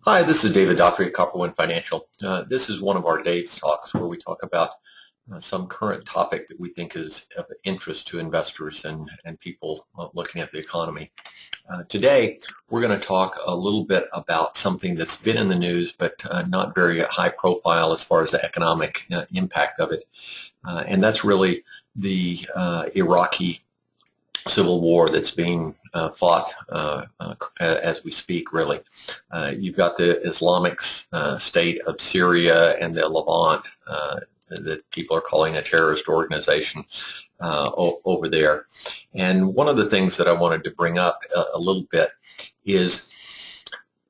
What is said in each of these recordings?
Hi, this is David Daughtry at Copper One Financial. This is one of our Dave's talks where we talk about some current topic that we think is of interest to investors and people looking at the economy. Today, we're going to talk a little bit about something that's been in the news but not very high profile as far as the economic impact of it. And that's really the Iraqi civil war that's being fought as we speak, really. You've got the Islamic State of Syria and the Levant that people are calling a terrorist organization over there. And one of the things that I wanted to bring up a little bit is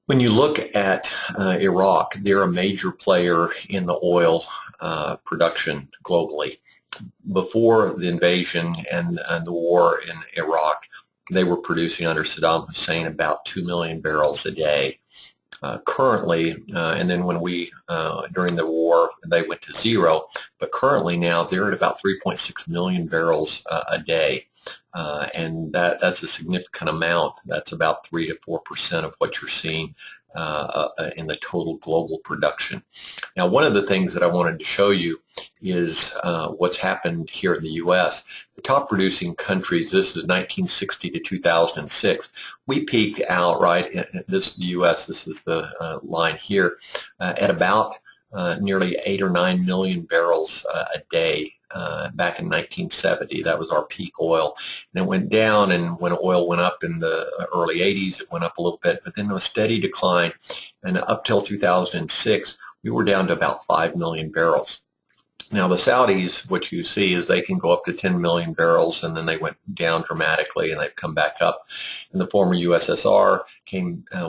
when you look at Iraq, they're a major player in the oil production globally. Before the invasion and the war in Iraq, they were producing under Saddam Hussein about 2 million barrels a day. Currently, and then when during the war, they went to zero, but currently now they're at about 3.6 million barrels a day. And that's a significant amount. That's about 3 to 4% of what you're seeing in the total global production. Now, one of the things that I wanted to show you is what's happened here in the U.S. The top producing countries, this is 1960 to 2006. We peaked out, right, this is the U.S., this is the line here, at about nearly 8 or 9 million barrels a day. Back in 1970, that was our peak oil, and it went down, and when oil went up in the early 80s, it went up a little bit, but then a steady decline, and up till 2006, we were down to about 5 million barrels. Now, the Saudis, what you see is they can go up to 10 million barrels, and then they went down dramatically, and they've come back up. And the former USSR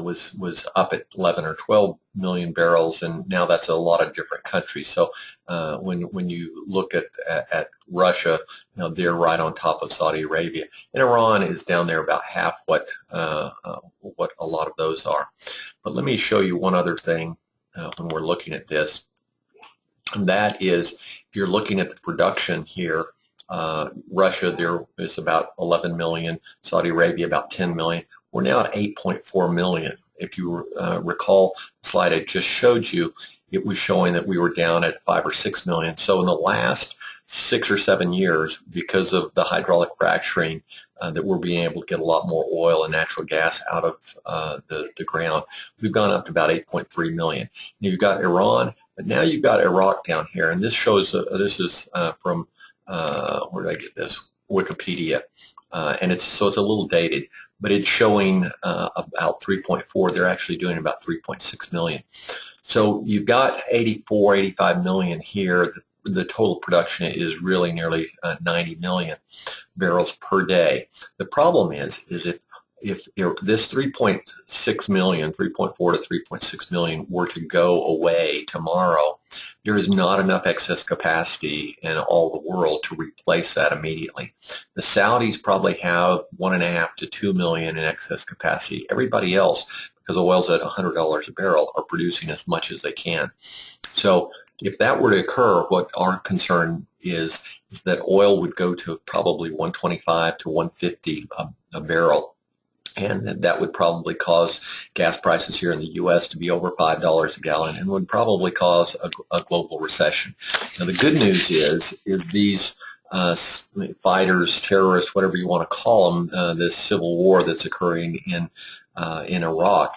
was up at 11 or 12 million barrels, and now that's a lot of different countries. So when you look at Russia, they're right on top of Saudi Arabia, and Iran is down there about half what a lot of those are. But let me show you one other thing when we're looking at this. And that is, if you're looking at the production here, Russia, there is about 11 million, Saudi Arabia about 10 million. We're now at 8.4 million. If you recall the slide I just showed you, it was showing that we were down at 5 or 6 million. So in the last 6 or 7 years, because of the hydraulic fracturing, that we're being able to get a lot more oil and natural gas out of the ground, we've gone up to about 8.3 million. And you've got Iran, but now you've got Iraq down here, and this shows, this is from, where did I get this? Wikipedia. And it's a little dated, but it's showing about 3.4. They're actually doing about 3.6 million. So you've got 84, 85 million here. The total production is really nearly 90 million barrels per day. The problem is if this 3.6 million, 3.4 to 3.6 million were to go away tomorrow, there is not enough excess capacity in all the world to replace that immediately. The Saudis probably have 1.5 to 2 million in excess capacity. Everybody else, because oil's at $100 a barrel, are producing as much as they can. So if that were to occur, what our concern is that oil would go to probably 125 to 150 a barrel. And that would probably cause gas prices here in the U.S. to be over $5 a gallon, and would probably cause a global recession. Now, the good news is these fighters, terrorists, whatever you want to call them, this civil war that's occurring in Iraq,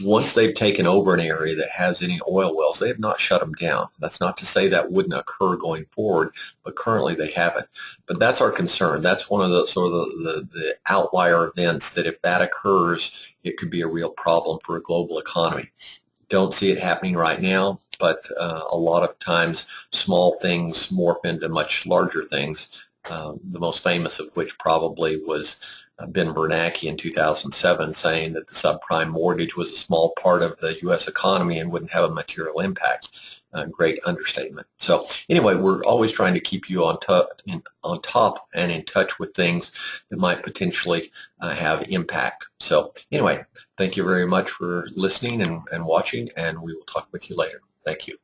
once they've taken over an area that has any oil wells, they have not shut them down. That's not to say that wouldn't occur going forward, but currently they haven't. But that's our concern. That's one of the sort of the outlier events that if that occurs, it could be a real problem for a global economy. Don't see it happening right now, but a lot of times small things morph into much larger things, the most famous of which probably was Ben Bernanke in 2007 saying that the subprime mortgage was a small part of the U.S. economy and wouldn't have a material impact. Great understatement. So anyway, we're always trying to keep you on top and in touch with things that might potentially have impact. So anyway, thank you very much for listening and watching, and we will talk with you later. Thank you.